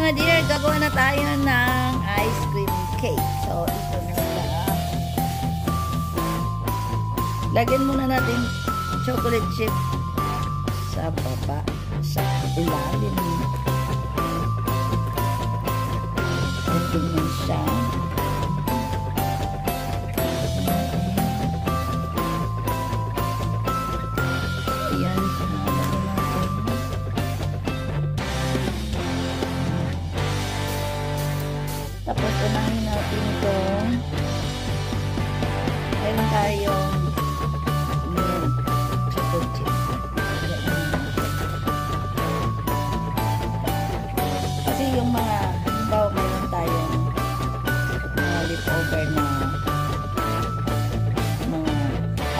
mga dear, gagawa na tayo ng ice cream cake. So, ito na siya. Lagyan muna natin chocolate chip sa baba, sa ilalim. Ito na siya. Ayan. Tapos, unahin natin itong mayroon tayong chocolate chip. Kasi yung mga, halimbawa mayroon tayong mga leftover na mga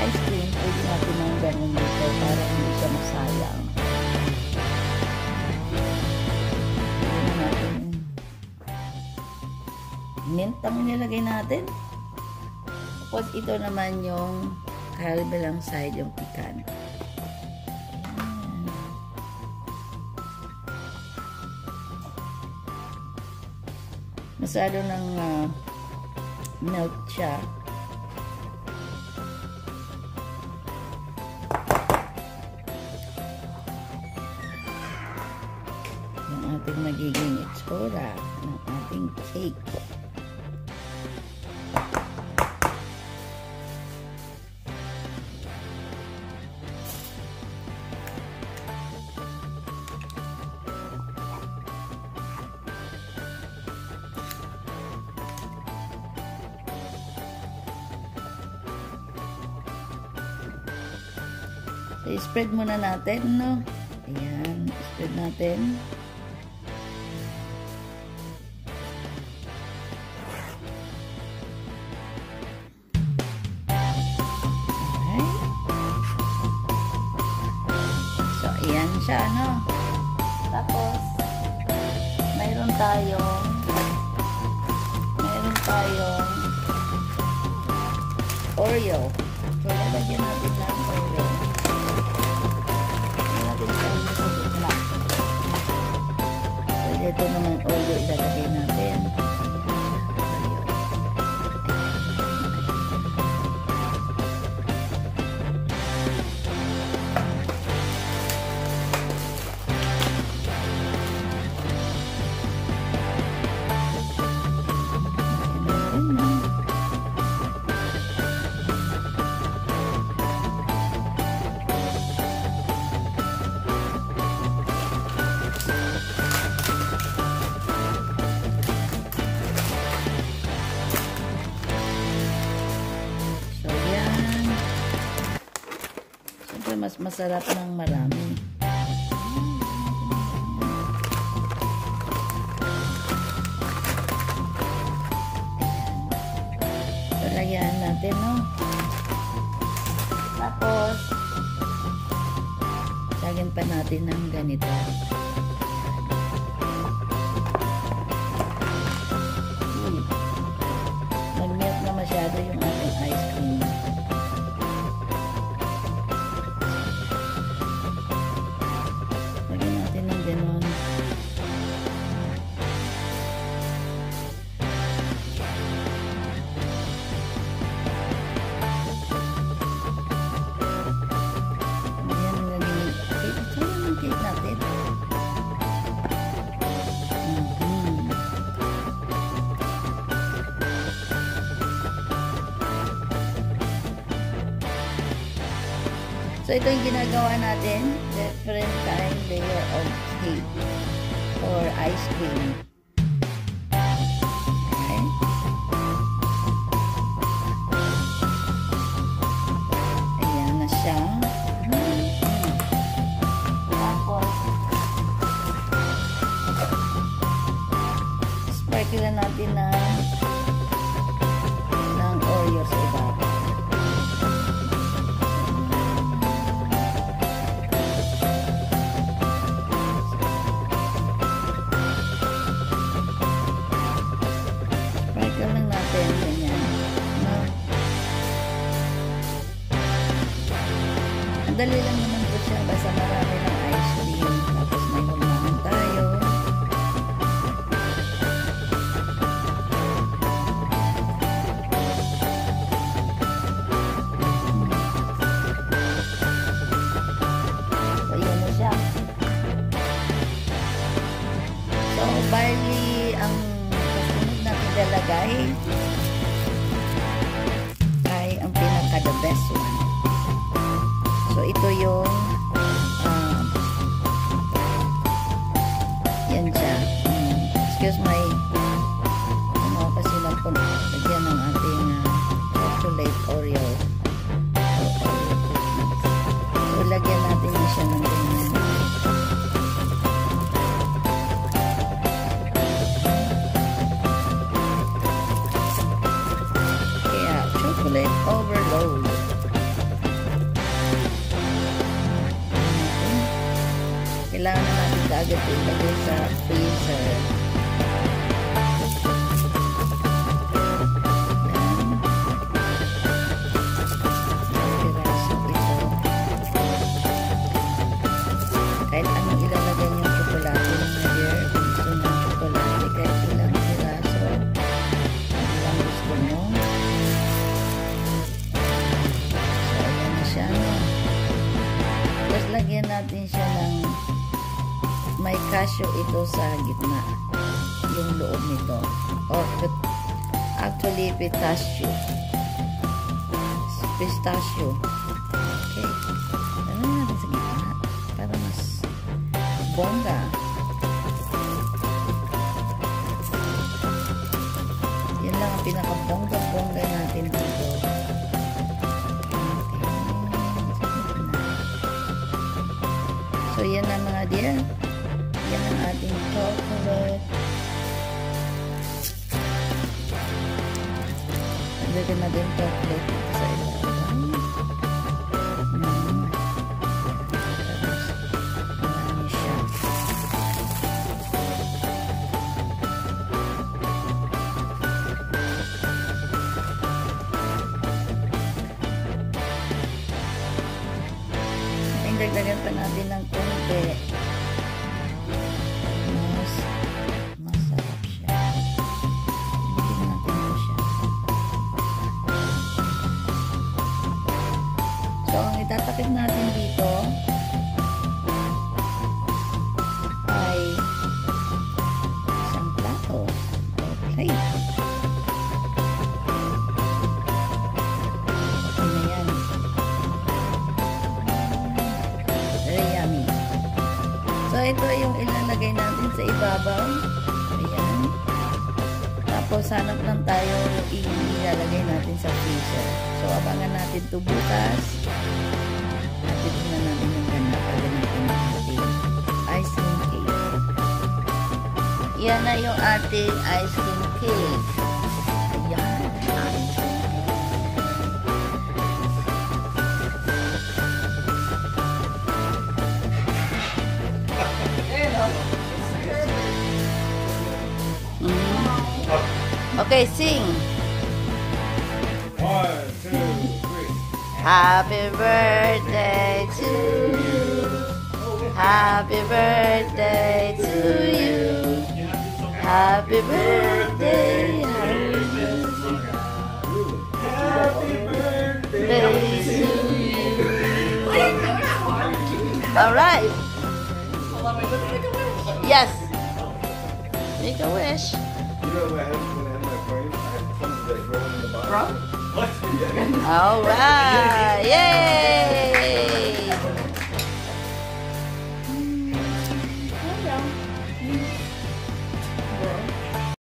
ice cream, pwede natin ng ganun dito para hindi siya masayang. Mint ang nilagay natin. Tapos ito naman yung kabilang side, yung pecan. Masyado ng melt siya. Yung ating magiging itsura ng ating cake. So, i-spread muna natin, no? Ayan, spread natin. Alright. So, ayan siya, no? Tapos, mayroon tayong Oreo. So, lalagyan natin ng Oreo. Ito naman Oreo ilalagay natin. Mas masarap ng marami. So, lagyan natin, no? Tapos, lagyan pa natin ng ganito. Mag-melt na masyado yung ating ice cream. So, ito yung ginagawa natin. Different kind layer of cake or ice cream. Okay. Ayan na siya. Tapos, sprinkle natin ng Oreo sa ibabaw. dahil ay ang pinaka the best one. So ito yung yan siya. Excuse my kasi lang po lagyan ng ating chocolate Oreo. So lagyan natin siya ng ganyan. Kaya chocolate overload. Kailangan na natin kaagad ilagay sa freezer. Kahit anong ilalagay niyong tsokolate ng dear, kung gusto niyong tsokolate, kahit ilang piraso, ilang gusto mo. So, ayan na siya. Tapos, lagyan natin siya ng may cashew ito sa gitna. Yung loob nito. Or, actually, pistachio. Pistachio. Okay. Lagyan natin sa gitna. Para mas bongga. Yan lang ang pinaka-bongga-bongga natin dito. So, yan na mga dear. Yan ang ating chocolate. Lagyan natin chocolate sa ilalim. Dagdagan pa natin ng konti. Masarap siya. Bigyan natin mo siya. So, ang itatakip natin dito ay isang plato. Okay. So, ito yung ilalagay natin sa ibabaw. Ayan. Tapos, hanap lang tayo ilalagay natin sa freezer. So, abangan natin ito bukas. At ito na natin yung ganap. Pagamitin ng ating ice cream cake. Yan na yung ating ice cream cake. Ayan. Ice cream cake. Okay, sing. 1, 2, 3. Happy birthday to you. Happy birthday to you. Happy birthday. Happy birthday To you. All right. Yes. Make a wish. You know what happened when I had my frame? I had tons that growing in the bottom. All right. Yay.